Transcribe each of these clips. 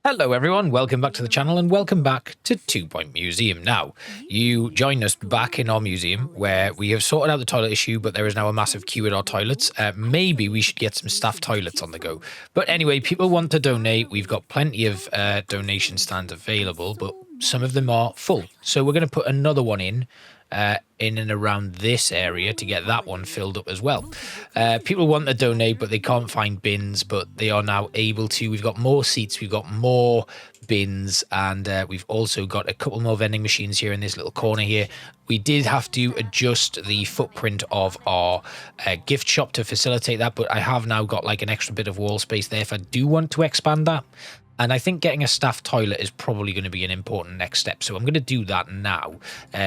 Hello everyone, welcome back to the channel and welcome back to 2 Point Museum. Now, you join us back in our museum where we have sorted out the toilet issue, but there is now a massive queue at our toilets. Maybe we should get some staff toilets on the go. But anyway, people want to donate. We've got plenty of donation stands available, but some of them are full. So we're going to put another one in and around this area to get that one filled up as well. People want to donate, but they can't find bins, but they are now able to. We've got more seats, we've got more bins, and we've also got a couple more vending machines here in this little corner here. We did have to adjust the footprint of our gift shop to facilitate that, but I have now got like an extra bit of wall space there if I do want to expand that. And I think getting a staff toilet is probably going to be an important next step. So I'm going to do that now.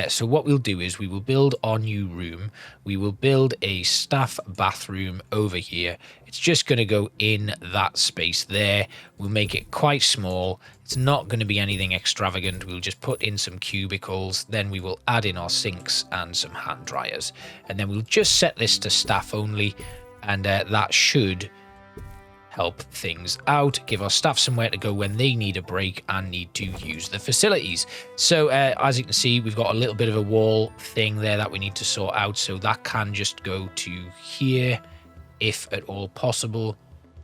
So what we'll do is we will build our new room. We will build a staff bathroom over here. It's just going to go in that space there. We'll make it quite small. It's not going to be anything extravagant. We'll just put in some cubicles. Then we will add in our sinks and some hand dryers. And then we'll just set this to staff only. And that should help things out, give our staff somewhere to go when they need a break and need to use the facilities. So as you can see, we've got a little bit of a wall thing there that we need to sort out, so that can just go to here if at all possible.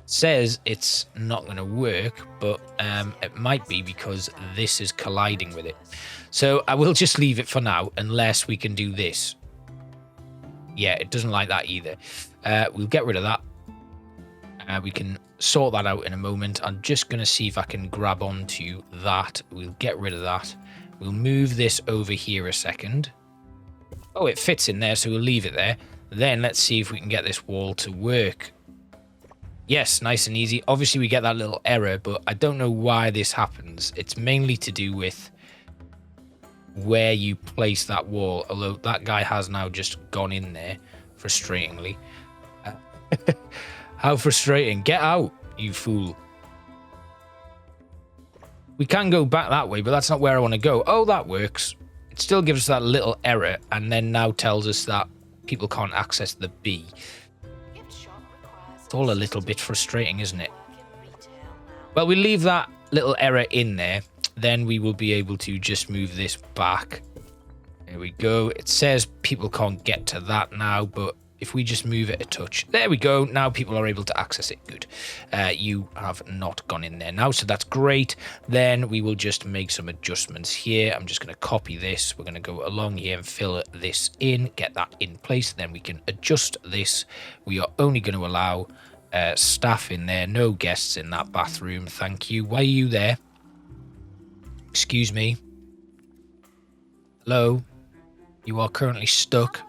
Says it's not going to work, but it might be because this is colliding with it. So I will just leave it for now unless we can do this. Yeah, it doesn't like that either. We'll get rid of that. We can sort that out in a moment. I'm just going to see if I can grab onto that. We'll get rid of that. We'll move this over here a second. Oh, it fits in there, so we'll leave it there. Then let's see if we can get this wall to work. Yes, nice and easy. Obviously, we get that little error, but I don't know why this happens. It's mainly to do with where you place that wall, although that guy has now just gone in there, frustratingly. How frustrating. Get out, you fool. We can go back that way, but that's not where I want to go. Oh, that works. It still gives us that little error and then now tells us that people can't access the B. It's all a little bit frustrating, isn't it? Well, we leave that little error in there. Then we will be able to just move this back. There we go. It says people can't get to that now, but if we just move it a touch, there we go. Now people are able to access it. Good. You have not gone in there now, so that's great. Then we will just make some adjustments here. I'm just going to copy this. We're going to go along here and fill this in, get that in place. Then we can adjust this. We are only going to allow staff in there, no guests in that bathroom. Thank you. Why are you there? Excuse me. Hello? You are currently stuck.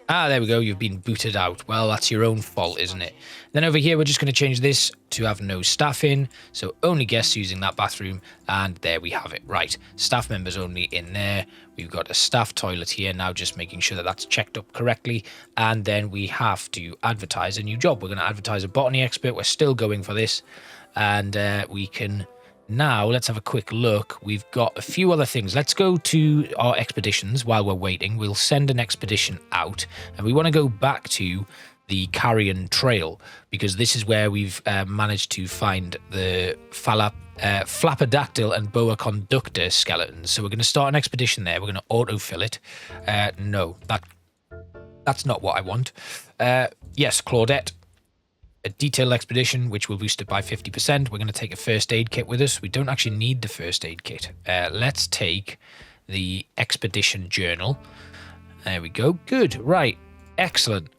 Ah, there we go. You've been booted out. Well, that's your own fault, isn't it? Then over here, we're just going to change this to have no staff in. So only guests using that bathroom. And there we have it. Right. Staff members only in there. We've got a staff toilet here now, just making sure that that's checked up correctly. And then we have to advertise a new job. We're going to advertise a botany expert. We're still going for this. And we can... Now, let's have a quick look. We've got a few other things. Let's go to our expeditions while we're waiting. We'll send an expedition out, and we want to go back to the Carrion Trail, because this is where we've managed to find the Flapperdactyl and Boa Conductor skeletons. So we're going to start an expedition there. We're going to autofill it. No, that's not what I want. Yes, Claudette. A detailed expedition, which will boost it by 50%. We're going to take a first aid kit with us. We don't actually need the first aid kit. Let's take the expedition journal. There we go. Good. Right. Excellent.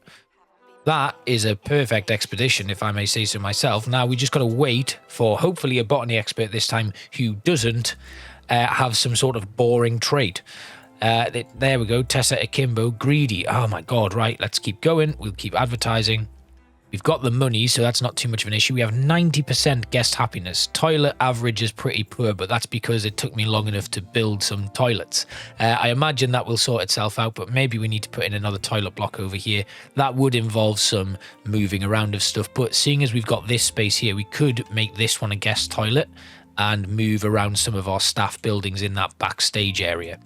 That is a perfect expedition, if I may say so myself. Now, we just got to wait for, hopefully, a botany expert this time who doesn't have some sort of boring trait. There we go. Tessa Akimbo. Greedy. Oh, my God. Right. Let's keep going. We'll keep advertising. We've got the money, so that's not too much of an issue. We have 90% guest happiness. Toilet average is pretty poor, but that's because it took me long enough to build some toilets. I imagine that will sort itself out, but maybe we need to put in another toilet block over here. That would involve some moving around of stuff, but seeing as we've got this space here, we could make this one a guest toilet and move around some of our staff buildings in that backstage area.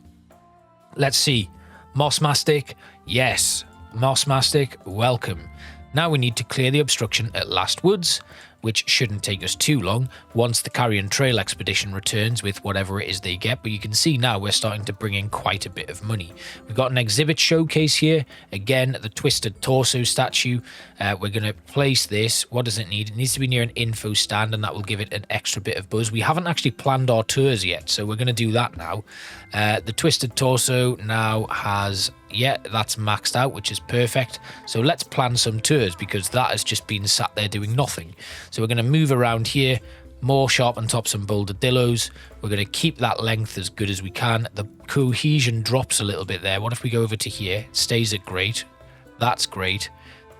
Let's see. Moss Mastic. Yes. Moss Mastic, welcome. Now we need to clear the obstruction at Last Woods. which shouldn't take us too long once the Carrion Trail expedition returns with whatever it is they get. But you can see now we're starting to bring in quite a bit of money. We've got an exhibit showcase here. Again, the Twisted Torso statue. We're going to place this. What does it need? It needs to be near an info stand, and that will give it an extra bit of buzz. We haven't actually planned our tours yet, so we're going to do that now. The Twisted Torso now has... yeah, that's maxed out, which is perfect. So let's plan some tours, because that has just been sat there doing nothing. So we're going to move around here, more sharpen tops and boulder-dillos. We're going to keep that length as good as we can. The cohesion drops a little bit there. What if we go over to here? It stays at great. That's great.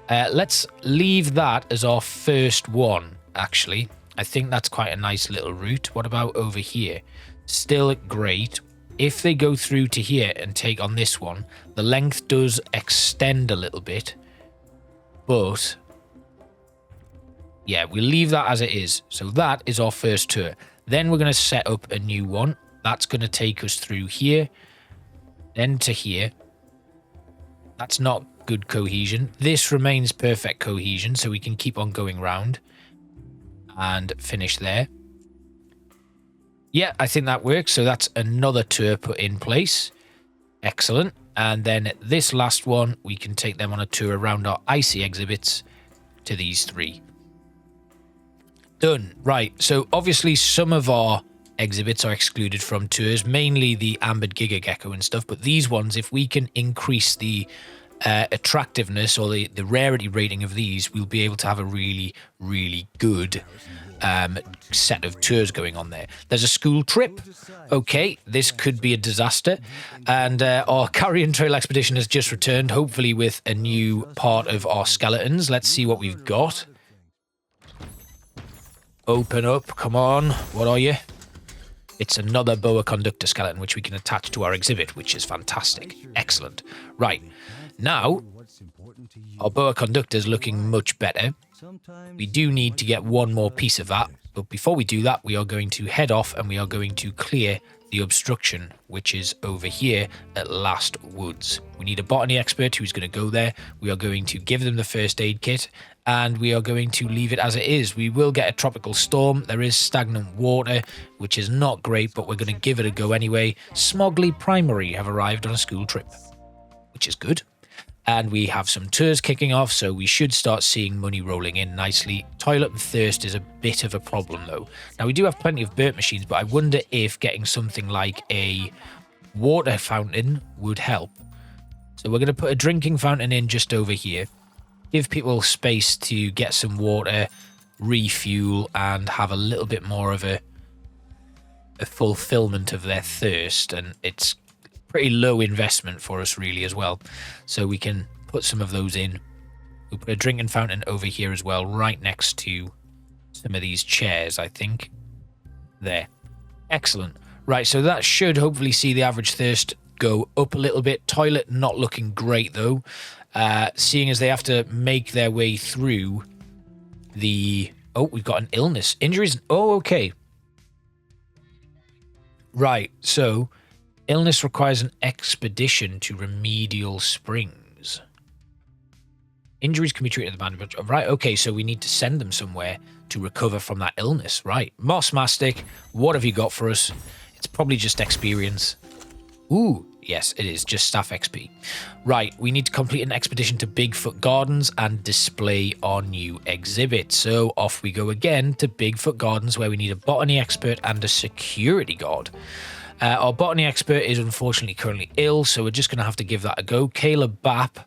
Let's leave that as our first one, actually. I think that's quite a nice little route. What about over here? Still at great. If they go through to here and take on this one, the length does extend a little bit. But, yeah, we'll leave that as it is. So that is our first tour. Then we're going to set up a new one. That's going to take us through here. Then to here. That's not good cohesion. This remains perfect cohesion, so we can keep on going round. And finish there. Yeah, I think that works. So that's another tour put in place. Excellent. And then this last one, we can take them on a tour around our icy exhibits to these three. Done. Right. So obviously some of our exhibits are excluded from tours, mainly the ambered giga gecko and stuff. But these ones, if we can increase the attractiveness or the rarity rating of these, we'll be able to have a really, really good set of tours going on there. There's a school trip. Okay, this could be a disaster. And our Carrion Trail expedition has just returned, hopefully with a new part of our skeletons. Let's see what we've got. Open up, come on. What are you? It's another boa conductor skeleton, which we can attach to our exhibit, which is fantastic. Excellent. Right, now, our boa conductor is looking much better. We do need to get one more piece of that, but before we do that, we are going to head off and we are going to clear the obstruction, which is over here at Last Woods. We need a botany expert who's going to go there. We are going to give them the first aid kit, and we are going to leave it as it is. We will get a tropical storm. There is stagnant water, which is not great, but we're going to give it a go anyway. Smogley Primary have arrived on a school trip, which is good. And we have some tours kicking off, so we should start seeing money rolling in nicely. Toilet and thirst is a bit of a problem, though. Now, we do have plenty of burp machines, but I wonder if getting something like a water fountain would help. So we're going to put a drinking fountain in just over here. Give people space to get some water, refuel, and have a little bit more of a fulfillment of their thirst. And it's pretty low investment for us really as well, so we can put some of those in. We'll put a drinking fountain over here as well, right next to some of these chairs, I think. There. Excellent. Right, so that should hopefully see the average thirst go up a little bit. Toilet not looking great though, seeing as they have to make their way through the... oh, we've got an illness. Injuries. Oh, okay. Right, so illness requires an expedition to Remedial Springs. Injuries can be treated at the bandage. Right, okay, so we need to send them somewhere to recover from that illness. Right, Moss Mastic, what have you got for us? It's probably just experience. Ooh, yes, it is, just staff XP. Right, we need to complete an expedition to Bigfoot Gardens and display our new exhibit. So off we go again to Bigfoot Gardens, where we need a botany expert and a security guard. Our botany expert is unfortunately currently ill, so we're just going to have to give that a go. Caleb Bapp.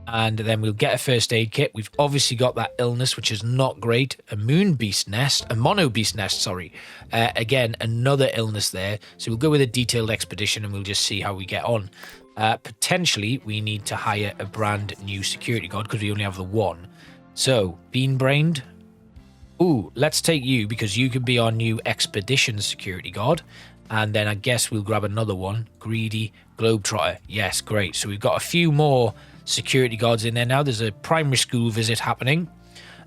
And then we'll get a first aid kit. We've obviously got that illness, which is not great. A mono beast nest, sorry. Again, another illness there. So we'll go with a detailed expedition and we'll just see how we get on. Potentially, we need to hire a brand new security guard because we only have the one. So, bean-brained. Ooh, let's take you because you can be our new expedition security guard. And then I guess we'll grab another one. Greedy, Globetrotter. Yes, great. So we've got a few more security guards in there now. There's a primary school visit happening.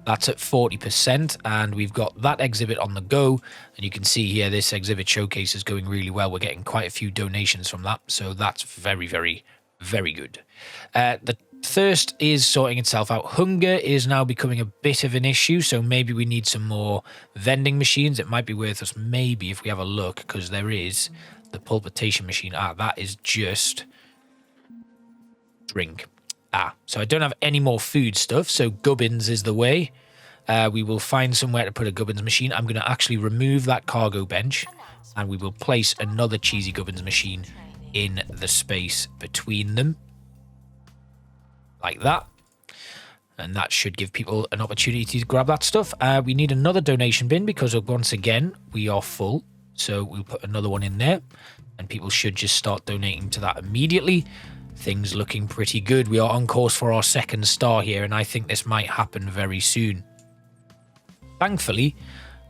That's at 40%. And we've got that exhibit on the go. And you can see here this exhibit showcase is going really well. We're getting quite a few donations from that. So that's very, very, very good. The Thirst is sorting itself out. Hunger is now becoming a bit of an issue, so maybe we need some more vending machines. It might be worth us maybe if we have a look, because there is the pulpitation machine. Ah, that is just drink. Ah, so I don't have any more food stuff, so gubbins is the way. We will find somewhere to put a gubbins machine. I'm going to actually remove that cargo bench, and we will place another cheesy gubbins machine in the space between them. Like that. And that should give people an opportunity to grab that stuff. We need another donation bin because once again, we are full. So we'll put another one in there and people should just start donating to that immediately. Things looking pretty good. We are on course for our second star here, and I think this might happen very soon. Thankfully,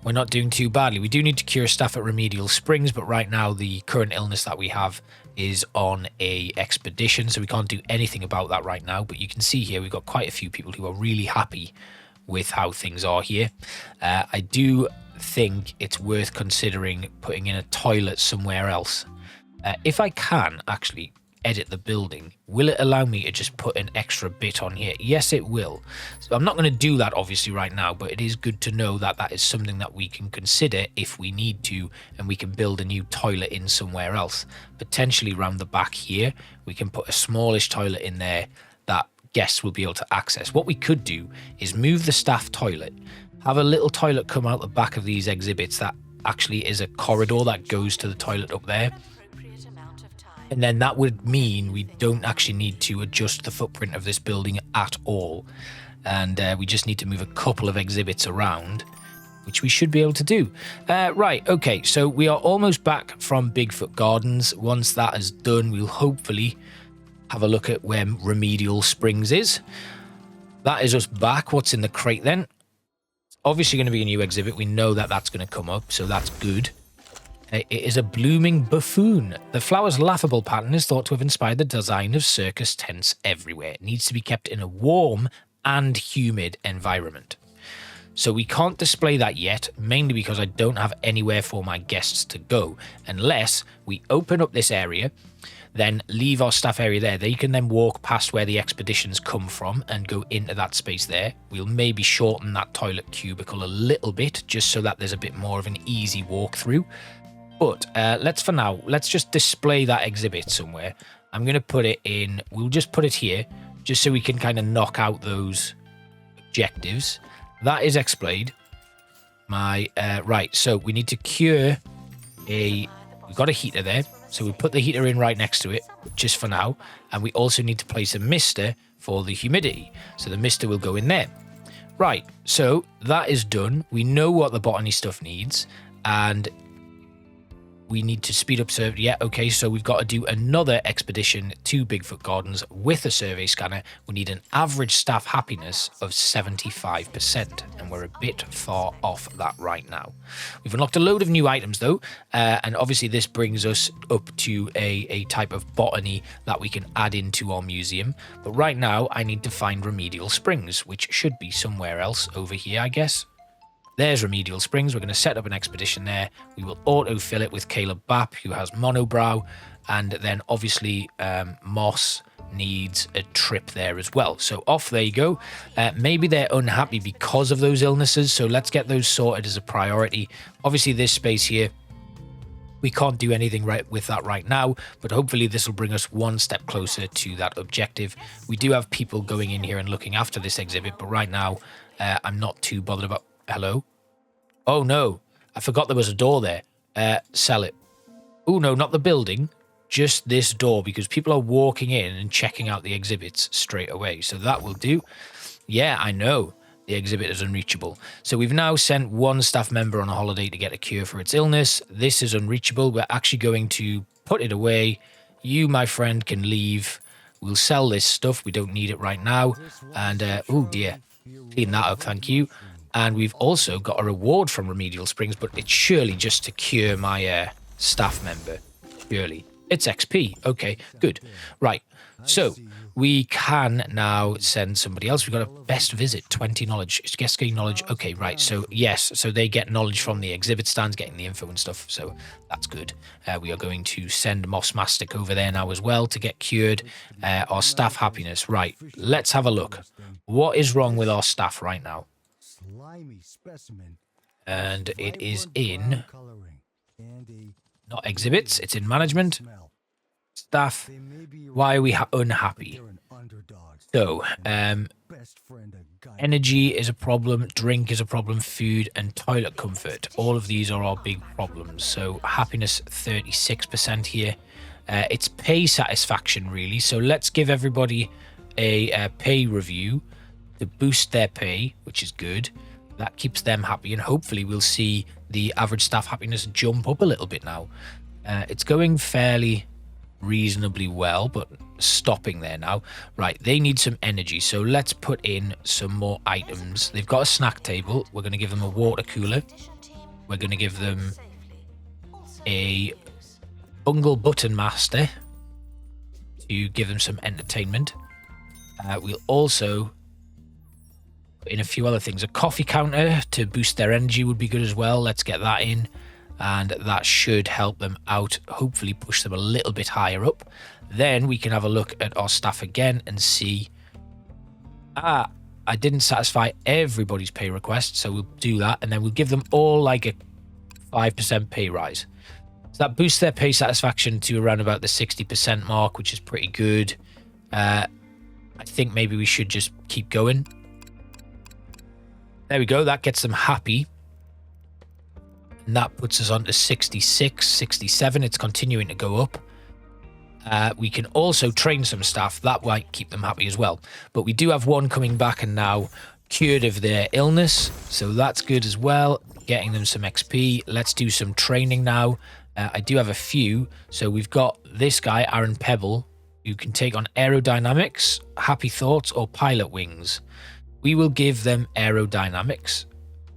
we're not doing too badly. We do need to cure staff at Remedial Springs, but right now the current illness that we have is on a expedition, so we can't do anything about that right now. But you can see here we've got quite a few people who are really happy with how things are here. I do think it's worth considering putting in a toilet somewhere else. If I can actually edit the building, will it allow me to just put an extra bit on here? Yes, it will. So I'm not going to do that obviously right now, but it is good to know that that is something that we can consider if we need to, and we can build a new toilet in somewhere else. Potentially around the back here, we can put a smallish toilet in there that guests will be able to access. What we could do is move the staff toilet, have a little toilet come out the back of these exhibits that actually is a corridor that goes to the toilet up there. And then that would mean we don't actually need to adjust the footprint of this building at all. And we just need to move a couple of exhibits around, which we should be able to do. Right, okay, so we are almost back from Bigfoot Gardens. Once that is done, we'll hopefully have a look at where Remedial Springs is. That is us back. What's in the crate then? It's obviously going to be a new exhibit. We know that that's going to come up, so that's good. It is a blooming buffoon. The flower's laughable pattern is thought to have inspired the design of circus tents everywhere. It needs to be kept in a warm and humid environment. So we can't display that yet, mainly because I don't have anywhere for my guests to go, unless we open up this area, then leave our staff area there. They can then walk past where the expeditions come from and go into that space there. We'll maybe shorten that toilet cubicle a little bit, just so that there's a bit more of an easy walk through. But for now, let's just display that exhibit somewhere. I'm going to put it in, we'll just put it here, just so we can kind of knock out those objectives. That is explained. Right, so we need to cure we've got a heater there. So we put the heater in right next to it, just for now. And we also need to place a mister for the humidity. So the mister will go in there. Right, so that is done. We know what the botany stuff needs. And we need to speed up survey. Yeah, okay, so we've got to do another expedition to Bigfoot Gardens with a survey scanner. We need an average staff happiness of 75%, and we're a bit far off that right now. We've unlocked a load of new items, though, and obviously this brings us up to a type of botany that we can add into our museum. But right now, I need to find Remedial Springs, which should be somewhere else over here, I guess. There's Remedial Springs. We're going to set up an expedition there. We will auto-fill it with Caleb Bapp, who has monobrow. And then, obviously, Moss needs a trip there as well. So off they go. Maybe they're unhappy because of those illnesses. So let's get those sorted as a priority. Obviously, this space here, we can't do anything right with that right now. But hopefully, this will bring us one step closer to that objective. We do have people going in here and looking after this exhibit. But right now, I'm not too bothered about... Hello? Oh, no. I forgot there was a door there. Sell it. Oh, no, not the building. Just this door, because people are walking in and checking out the exhibits straight away. So that will do. Yeah, I know. The exhibit is unreachable. So we've now sent one staff member on a holiday to get a cure for its illness. This is unreachable. We're actually going to put it away. You, my friend, can leave. We'll sell this stuff. We don't need it right now. And, oh, dear. Clean that up, thank you. And we've also got a reward from Remedial Springs, but it's surely just to cure my staff member. Surely. It's XP. Okay, good. Right. So we can now send somebody else. We've got a best visit, 20 knowledge. Guest getting knowledge. Okay, right. So yes, so they get knowledge from the exhibit stands, getting the info and stuff. So that's good. We are going to send Moss Mastic over there now as well to get cured. Our staff happiness. Right. Let's have a look. What is wrong with our staff right now? And it is in not exhibits, it's in management. Staff, why are we unhappy? So, energy is a problem, drink is a problem, food and toilet comfort. All of these are our big problems. So, happiness 36% here. It's pay satisfaction, really. So, let's give everybody a pay review to boost their pay, which is good. That keeps them happy, and hopefully we'll see the average staff happiness jump up a little bit now. It's going fairly reasonably well, but stopping there now. Right, they need some energy, so let's put in some more items. They've got a snack table. We're going to give them a water cooler. We're going to give them a bungle button master to give them some entertainment. We'll also in a few other things. A coffee counter to boost their energy would be good as well. Let's get that in, and that should help them out, hopefully push them a little bit higher up. Then we can have a look at our staff again and see, I didn't satisfy everybody's pay request, so we'll do that, and then we'll give them all like a 5% pay rise. So that boosts their pay satisfaction to around about the 60% mark, which is pretty good. I think maybe we should just keep going. There we go. That gets them happy. And that puts us on to 66, 67. It's continuing to go up. We can also train some staff. That might keep them happy as well. But we do have one coming back and now cured of their illness. So that's good as well. Getting them some XP. Let's do some training now. I do have a few. So we've got this guy, Aaron Pebble, who can take on aerodynamics, happy thoughts, or pilot wings. We will give them aerodynamics.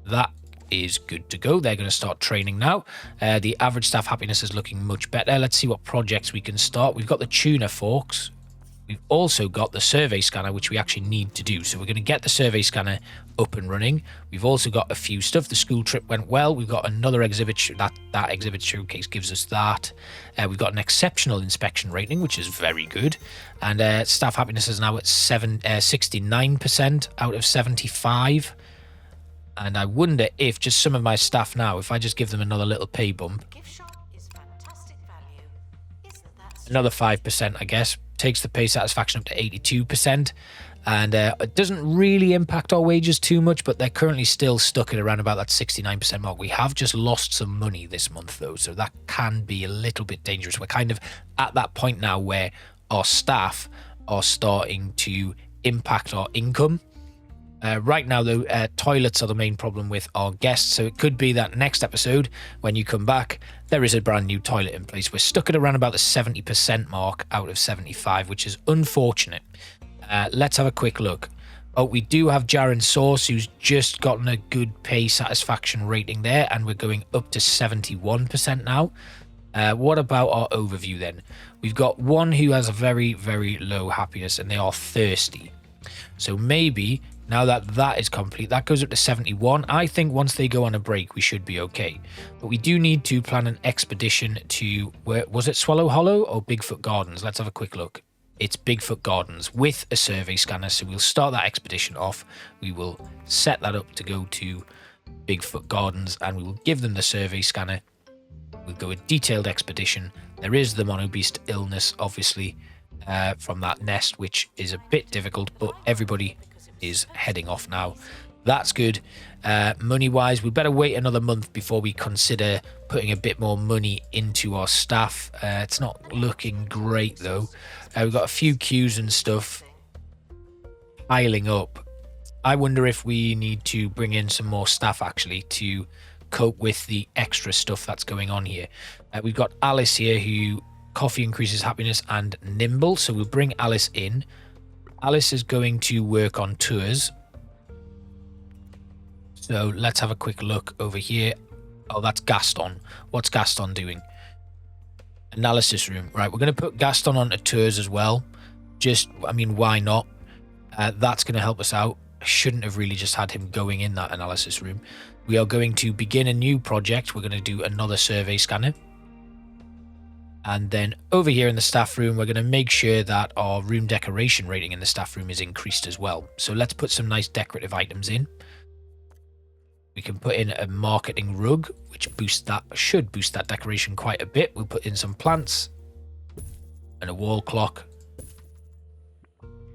That is good to go. They're going to start training now. The average staff happiness is looking much better. Let's see what projects we can start. We've got the tuner forks. We've also got the survey scanner, which we actually need to do. So we're going to get the survey scanner up and running. We've also got a few stuff. The school trip went well. We've got another exhibit. That exhibit showcase gives us that. We've got an exceptional inspection rating, which is very good. And staff happiness is now at 69% out of 75. And I wonder if just some of my staff now, if I just give them another little pay bump, another 5%, I guess, takes the pay satisfaction up to 82%. And it doesn't really impact our wages too much, but they're currently still stuck at around about that 69% mark. We have just lost some money this month, though, so that can be a little bit dangerous. We're kind of at that point now where our staff are starting to impact our income. Right now, though, toilets are the main problem with our guests, so it could be that next episode, when you come back, there is a brand new toilet in place. We're stuck at around about the 70% mark out of 75, which is unfortunate. Let's have a quick look. Oh, we do have Jaren Source, who's just gotten a good pay satisfaction rating there, and we're going up to 71% now. What about our overview then? We've got one who has a very, very low happiness, and they are thirsty. So maybe now that that is complete, that goes up to 71. I think once they go on a break, we should be okay. But we do need to plan an expedition to, where was it, Swallow Hollow or Bigfoot Gardens? Let's have a quick look. It's Bigfoot Gardens with a survey scanner. So we'll start that expedition off. We will set that up to go to Bigfoot Gardens and we will give them the survey scanner. We'll go a detailed expedition. There is the monobeast illness, obviously, from that nest, which is a bit difficult, but everybody is heading off now. That's good. Money-wise, we better wait another month before we consider putting a bit more money into our staff. It's not looking great, though. We've got a few queues and stuff piling up. I wonder if we need to bring in some more staff, actually, to cope with the extra stuff that's going on here. We've got Alice here, who coffee increases happiness and nimble, so we'll bring Alice in. Alice is going to work on tours. So let's have a quick look over here. Oh, that's Gaston. What's Gaston doing? Analysis room. Right, we're going to put Gaston onto tours as well. I mean, why not? That's going to help us out. I shouldn't have really just had him going in that analysis room. We are going to begin a new project. We're going to do another survey scanner. And then over here in the staff room, we're going to make sure that our room decoration rating in the staff room is increased as well. So let's put some nice decorative items in. We can put in a marketing rug, which should boost that decoration quite a bit. We'll put in some plants and a wall clock.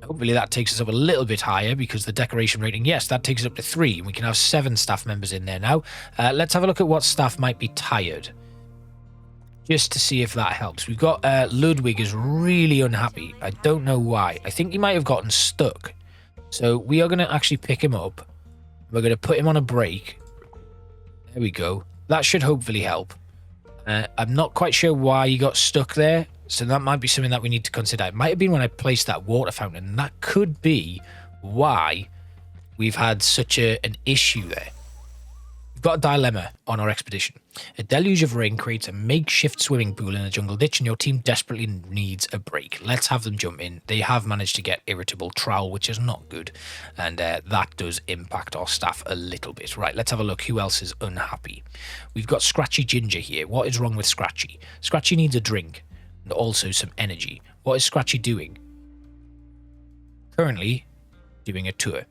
Hopefully that takes us up a little bit higher because the decoration rating, yes, that takes us up to 3. And we can have 7 staff members in there now. Let's have a look at what staff might be tired, just to see if that helps. We've got Ludwig is really unhappy. I don't know why. I think he might have gotten stuck. So we are going to actually pick him up. We're going to put him on a break. There we go. That should hopefully help. I'm not quite sure why he got stuck there. So that might be something that we need to consider. It might have been when I placed that water fountain. And that could be why we've had such an issue there. We've got a dilemma on our expedition. A deluge of rain creates a makeshift swimming pool in a jungle ditch and your team desperately needs a break. Let's have them jump in. They have managed to get irritable trowel, which is not good. And that does impact our staff a little bit. Right, let's have a look. Who else is unhappy? We've got Scratchy Ginger here. What is wrong with Scratchy? Scratchy needs a drink and also some energy. What is Scratchy doing? Currently doing a tour.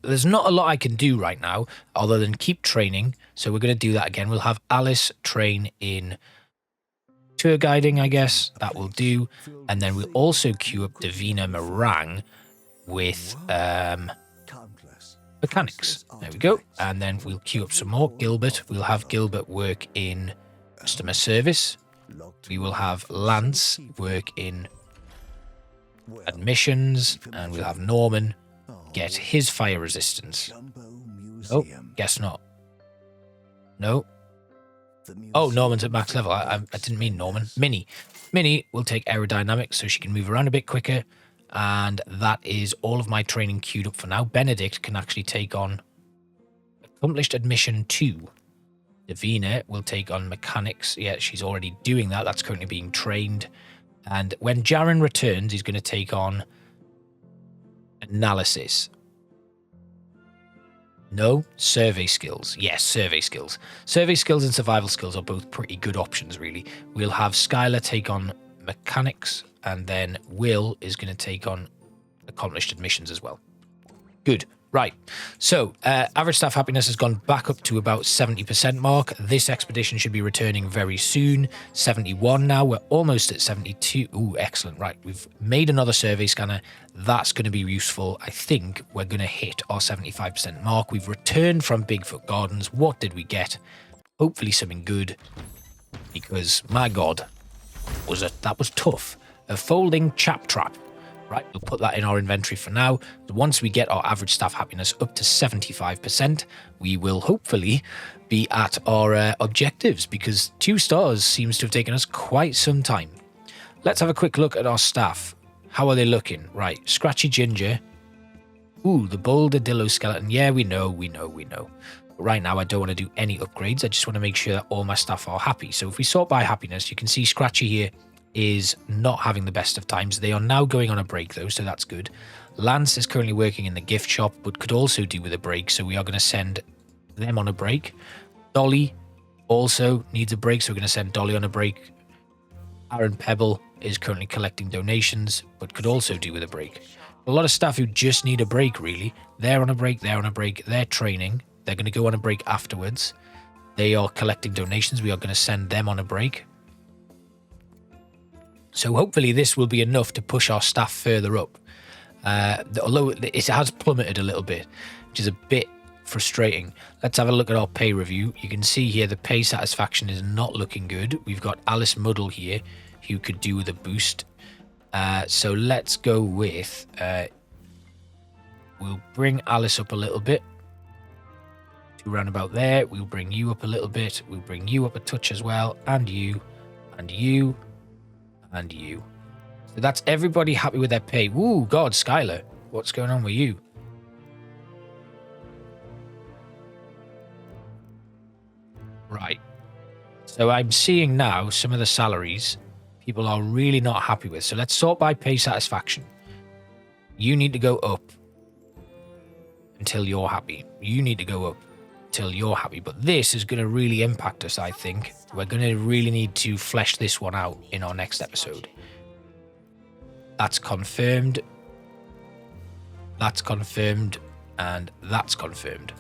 There's not a lot I can do right now other than keep training. So we're going to do that again. We'll have Alice train in tour guiding, I guess. That will do. And then we'll also queue up Davina Meringue with mechanics. There we go. And then we'll queue up some more. Gilbert. We'll have Gilbert work in customer service. We will have Lance work in admissions. And we'll have Norman get his fire resistance. Oh, guess not. No. Oh, Norman's at max level. I didn't mean Norman. Minnie will take aerodynamics so she can move around a bit quicker. And that is all of my training queued up for now. Benedict can actually take on accomplished admission 2. Davina will take on mechanics. Yeah, she's already doing that. That's currently being trained. And when Jaren returns, he's going to take on analysis. No, survey skills. Yes, survey skills. Survey skills and survival skills are both pretty good options, really. We'll have Skylar take on mechanics, and then Will is going to take on accomplished admissions as well. Good. Right. So, average staff happiness has gone back up to about 70% mark. This expedition should be returning very soon. 71 now. We're almost at 72. Ooh, excellent. Right. We've made another survey scanner. That's going to be useful. I think we're going to hit our 75% mark. We've returned from Bigfoot Gardens. What did we get? Hopefully something good. Because, my God, that was tough. A folding chap trap. Right, we'll put that in our inventory for now. Once we get our average staff happiness up to 75%, we will hopefully be at our objectives, because 2 stars seems to have taken us quite some time. Let's have a quick look at our staff. How are they looking? Right, Scratchy Ginger. Ooh, the Boulder Dillo Skeleton. Yeah, we know. But right now, I don't want to do any upgrades. I just want to make sure that all my staff are happy. So if we sort by happiness, you can see Scratchy here is not having the best of times. They are now going on a break though, so that's good. Lance is currently working in the gift shop, but could also do with a break, so we are going to send them on a break. Dolly also needs a break, so we're going to send Dolly on a break. Aaron Pebble is currently collecting donations, but could also do with a break. A lot of staff who just need a break, really. They're on a break, they're training. They're going to go on a break afterwards. They are collecting donations. We are going to send them on a break. So hopefully this will be enough to push our staff further up. Although it has plummeted a little bit, which is a bit frustrating. Let's have a look at our pay review. You can see here the pay satisfaction is not looking good. We've got Alice Muddle here, who could do with a boost. So let's go with... we'll bring Alice up a little bit. To round about there. We'll bring you up a little bit. We'll bring you up a touch as well. And you. And you. And you. So that's everybody happy with their pay. Ooh, God, Skylar. What's going on with you? Right. So I'm seeing now some of the salaries people are really not happy with. So let's sort by pay satisfaction. You need to go up until you're happy. You need to go up until you're happy. But this is going to really impact us, I think. We're going to really need to flesh this one out in our next episode. That's confirmed. That's confirmed. And that's confirmed.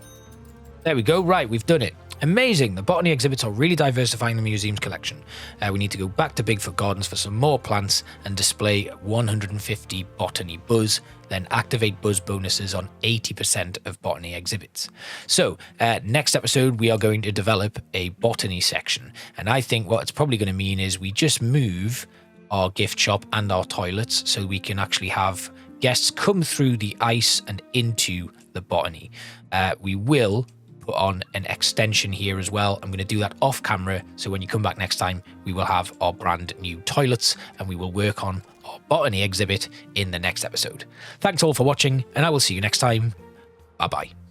There we go. Right, we've done it. Amazing. The botany exhibits are really diversifying the museum's collection. We need to go back to Bigfoot Gardens for some more plants and display 150 botany buzz, then activate buzz bonuses on 80% of botany exhibits. So next episode, we are going to develop a botany section. And I think what it's probably going to mean is we just move our gift shop and our toilets so we can actually have guests come through the ice and into the botany. We will put on an extension here as well. I'm going to do that off camera, so when you come back next time, we will have our brand new toilets and we will work on our botany exhibit in the next episode. Thanks all for watching, and I will see you next time. Bye bye.